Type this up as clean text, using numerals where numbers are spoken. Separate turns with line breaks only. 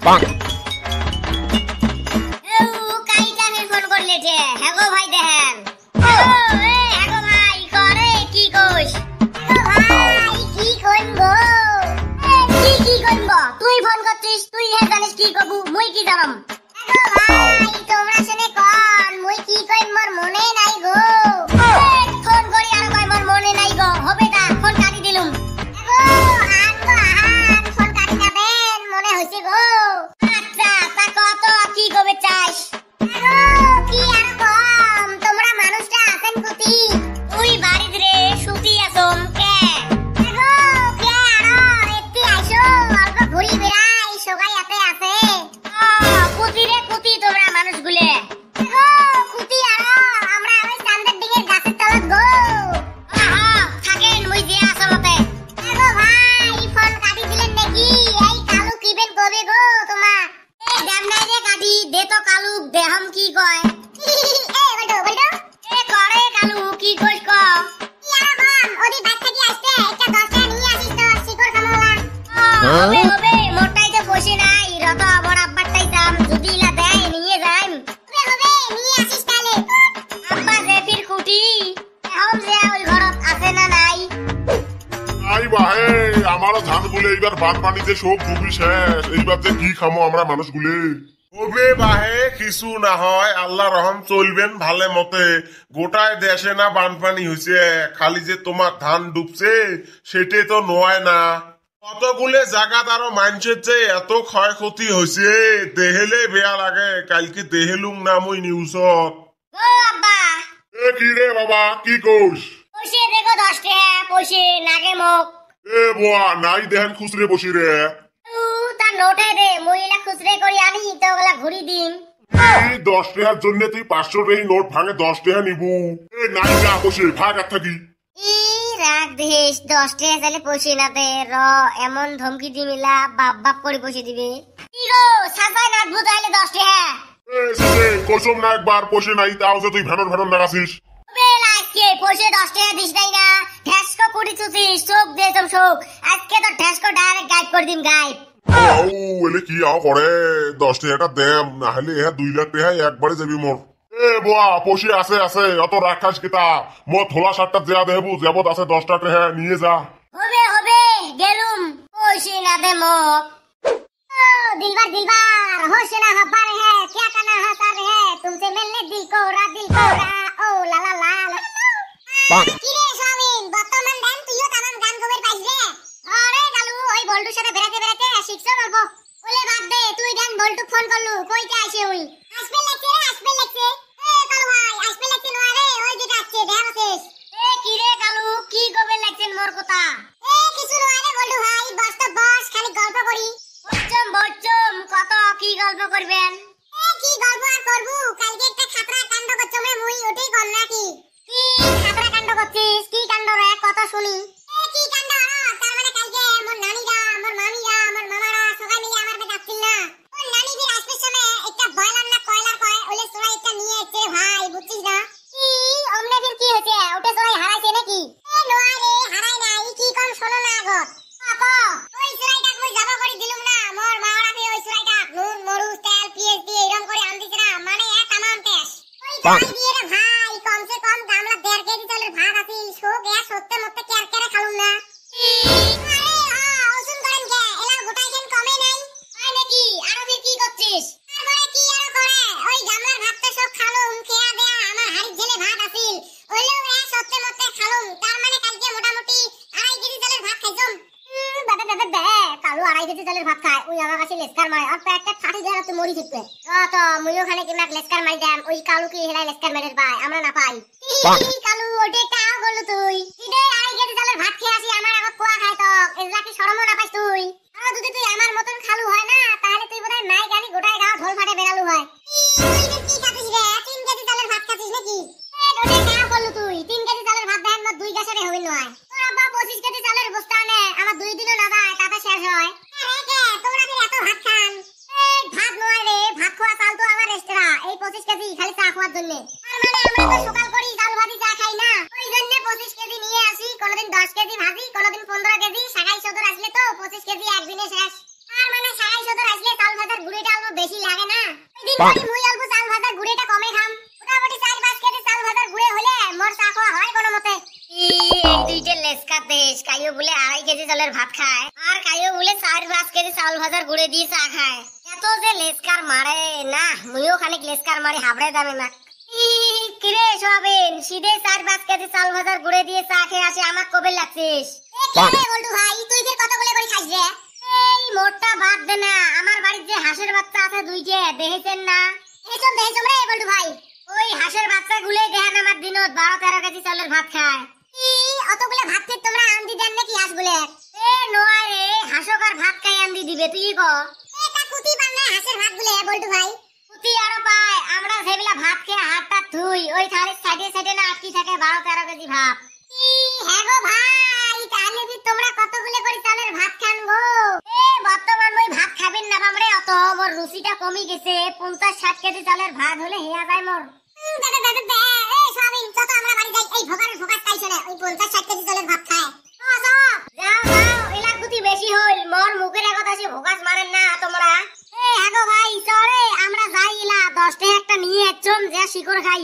তুই ফোন করছিস, তুই জানিস কি কবু, মুই কি জানাম? ভাই তোমরা শুনে কন, মুই কি কই মোর মনে নাই গো। ফোন করি আর কই মোর মনে নাই গো, হবে না, ফোন কাটি দিলুম। ফোন কাটি যাবেন মনে হইছে গো। আচ্ছা তা কত কি কবে চাস? কি আর কম, তোমরা মানুষটা আছেন কুতি, তুই বাড়িতে রে সুতি আসম কে? ঘুরি বেড়াই সবাই এতে আছে। কুতি রে কুতি তোমরা মানুষগুলো কুতি আর আমরা ওই চান্দের দিকে গাছের তলাত গো। থাকেন মুই যে আসমতে। ভাই ফোন কাটি দিলেন নাকি? এই কালু কিবেন কবে গো তোমার? এই দাম নাই রে কাটি দে তো কালু, দেহম কি কয়? বলতো বলতো করে কালু কি কইস ক? ইয়ার বাম ওদি বাইক থেকে আসতে একটা 10 টাকা নিয়ে আসিস তো, শিকড় কামলা। হবে হবে, মোটাই তো বসে নাই, রত বড় আব্বাটাই দাম যদি না দেয় নিয়ে যাইম। হবে নিয়ে আসিস তাহলে। আব্বা যে ফির কুটি এখন যে ওই ঘরত আছে না নাই?
আই বাহে আমারও ধান গুলে এইবার বান পানিতে সব ডুবি শেষ, এইবার যে কি খামো আমরা মানুষগুলি।
ওবে বাহে কিছু না হয়, আল্লাহ রহম চলবেন ভালে মতে। গোটায় দেশে না বানপানি হয়েছে, খালি যে তোমার ধান ডুবছে সেটাই তো নয় না। কতগুলো জায়গাত আরো মানুষের যে এত ক্ষয়ক্ষতি হয়েছে দেহেলে বেয়া লাগে। কালকে দেহেলুম না মুই নিউজত।
ও আব্বা
এ কি রে বাবা কি কোস?
পয়সে দেখো 10 টাকা, পয়সে নাগে মুখ।
এ বুয়া নাই দেহেন খুচরে বসি রে।
তার নোটে দে, মহিলা খুচরে করি আনি তো ওগুলা ঘুরি দিন।
10 টাকার জন্য তুই 500 টাকা নোট ভাঙে 10 টাকা নিবু? এ নাই যা বসে ভাগ আর থাকি।
রাগ দেশ 10 টাকা চাইলে পয়সে না দে, র এমন ধমকি দিমিলা বাপ বাপ করে পয়সে দিবে। কি গো সাজাই না ভূত আইলে 10 টাকা?
এ সে কসম না একবার পয়সে নাই তাও যে তুই ভেনর ভেনর লাগাছিস।
বেলা আজকে পয়সে 10 টাকা দিস নাই না, ঢেসকো কুড়ি চুচিস, চোখ দিয়ে তোম শোক। আজকে তো ঢেসকো ডাইরেক্ট গাইড করে দিম গাইড।
এলে কি আও করে 10 টাকাটা দেম, না হলে 2 লাখ টাকা একবারে যাবি মোর। এ বুয়া পয়সে আছে আছে, অত রাখাস কিতা? মোর থোলা শার্টটা দেয়া দেবু, যাবত আছে 10 টাকা নিয়ে যা।
হবে হবে গেলুম, পয়সে না দে মোক। दिलबर दिलबर होश ना खबर है, क्या करना है सर है, तुमसे मिलने दिल को ओ ला ला ला। কিরে স্বামীন বর্তমান গান তুইও তামাম গান কবে পাইছ রে? আরে গালু ওই বল্টুর সাথে বেরাতে বেরাতে শিখছ গল্প। ওলে বাদ দে, তুই গান বল্টু ফোন করলু, কইতে আসে ওই? আসবে লাগছে। এ কালু ভাই আসবে লাগছে নয় রে, ওই দিকে আসছে ধ্যান আছিস? এ কিরে কালু কি কবে লাগছেন মোর কথা? এ কিছু নয় রে বল্টু ভাই, বস তো বস, খালি গল্প করি। বচ্চম কত কি গল্প করবেন? এ কি গল্প আর করবু, কালকে একটা খাতরা কাণ্ড করছম রে মুই, ওটাই কর নাকি? কি খাতরা কাণ্ড করছিস? কি কাণ্ড রে কত শুনি? এ কি কাণ্ড? তার মানে কালকে মোর নানিরা, মোর মামিরা, মোর মামারা সবাই মিলে আমার বাড়ি আসছিল না। ওই নানি বীর আসবে সময় একটা বয়লার না কয়লার কয়, ওলে সবাই একটা নিয়ে এসে ভাই, বুঝছিস না? কি অমনে ফির কি হয়েছে? ওটা সবাই হারাইছে নাকি? এ নয় রে হারাই নাই, কি কম শোনো না আগত। আপা ওই সুরাইটা কই যাব করে দিলুম না, মোর মাওরা ফি ওই সুরাইটা নুন মরুচ তেল পিএস দিয়ে এরকম করে আনদিছ না, মানে এক তামাম টেস। ওই যাই দিয়ে রে ভাই, কমসে কম গামলা 1.5 কেজি চালের ভাত আছিল, সো গ্যাস সত্যি মতে কেয়ার কেরে খালুম না। আরে ওসুন করেন কে, এলা গোটাই কেন কমে নাই হয় নাকি? আরো ফির কি করছিস? তারপরে কি আর করে, ওই গামলার ভাতটা সব খালুম, খেয়া দেয়া আমার হাড়ির ঝেলে ভাত আছিল, ওইলেও সত্যি মতে খালুম। তার মানে কালকে মোটামুটি 2.5 কেজি চালের ভাত খাইছম। কালু 2.5 কেজি চালের ভাত খায়, ওই আমার কাছে লেস্কার মারে, আর পেটটা ফাটি যায় না, তুই মরি থাকবে। তো মুইও খানে কিনা লেস্কার মারি দাম, ওই কালু কি হেলাই লেস্কার মেরে পায়, আমরা না পাই। কালু ওইটা কাও বলু তুই? ইদে 2.5 কেজি চালের ভাত খেয়ে আসি, আমার আগত কোয়া খায় তো, এজলা কি শরমও না পাইস তুই? আর যদি তুই আমার মতন খালু হয় না, তাহলে তুই বোধহয় নাই গালি গোটায় গাও ঢোল ফাটে বেরালু হয়। তুই কি খাচ্ছিস রে? 3 কেজি চালের ভাত খাচ্ছিস নাকি? ওইটা কাও বলু তুই? 3 কেজি চালের ভাত দেন না 2 গ্যাসে হইল নয়। তোর আব্বা 25 কেজি চালের বস্তা আনে, আমার 2 দিনও না যায়, তাতে শেষ হয়। আরে কে তোমরা ফির এত ভাত খান? ভাত নয় রে, ভাত খাওয়া চাল তো আমার রেস্তোরাঁ, এই 25 কেজি খালি চা খাওয়ার জন্য। আর মানে আমরা তো সকাল করি চাল ভাজি চা খাই না, ওই জন্য 25 কেজি নিয়ে আসি, কোনদিন 10 কেজি ভাজি, কোনদিন 15 কেজি, 27 আসলে তো 25 কেজি একদিনে শেষ। আর মানে 27 আসলে চাল ভাজার খালি মুই অল্প চাল ভাজার গুড়েটা কমে খাম মোটামুটি 4-5 কেজি চাল ভাজার গুড়ে হলে মোর চা খাওয়া হয় কোনো মতে এই দুইটা লেসকা দেশ কাইও বলে 2.5 কেজি চালের ভাত খায় আর কাইও বলে 4-5 কেজি চাল ভাজার গুড়ে দিয়ে চা খায় এত যে লেসকার মারে না মুইও খানিক লেসকার মারি হাবড়ে দামে না কিরে সোয়াবিন সিধে 4-5 কেজি চাল ভাজার গুড়ে দিয়ে চা খেয়ে আসে আমার কবে লাগছিস বলটু ভাই তুই যে কতগুলো করে খাইস রে এই মোটটা বাদ দে না আমার বাড়ির যে হাঁসের বাচ্চা আছে দুইটে দেখেছেন না দেখেছম রে বলটু ভাই ওই হাঁসের বাচ্চা গুলে দেখেন আমার দিনত 12-13 কেজি চালের ভাত খায় অতগুলো ভাত খেয়ে তোমরা আন্দি দেন নাকি হাঁসগুলো এ নয় রে হাঁসকার ভাত খাই আন্দি দিবে তুই ক এটা কুতি বানায় হাঁসের ভাত গুলে বলটু ভাই কুতি আরো পায় আমরা সেবিলা ভাত খেয়ে হাতটা ধুই ওই থালির সাইডে সাইডে না আটকি থাকে 12-13 কেজি ভাত হ্যাঁ গো ভাই তাহলে কি তোমরা কতগুলো করে চালের ভাত খান গো এ বর্তমান ওই ভাত খাবেন না বামরে অত মোর রুচিটা কমে গেছে 50-60 কেজি চালের ভাত হলে হেয়া যায় মোর দাদা দাদা দে এই স্বামী যত আমরা বাড়ি যাই এই ভোগার ভোগার তাই চলে ওই 50-60 কেজি চালের ভাত খায় যাও যাও এলা কুতি বেশি হল মোর মুখের কথা সে ভোগাস মারেন না তোমরা এ হ্যাঁ গো ভাই চলে আমরা যাই এলা 10 টাকা একটা নিয়ে চম যা শিকড় খাই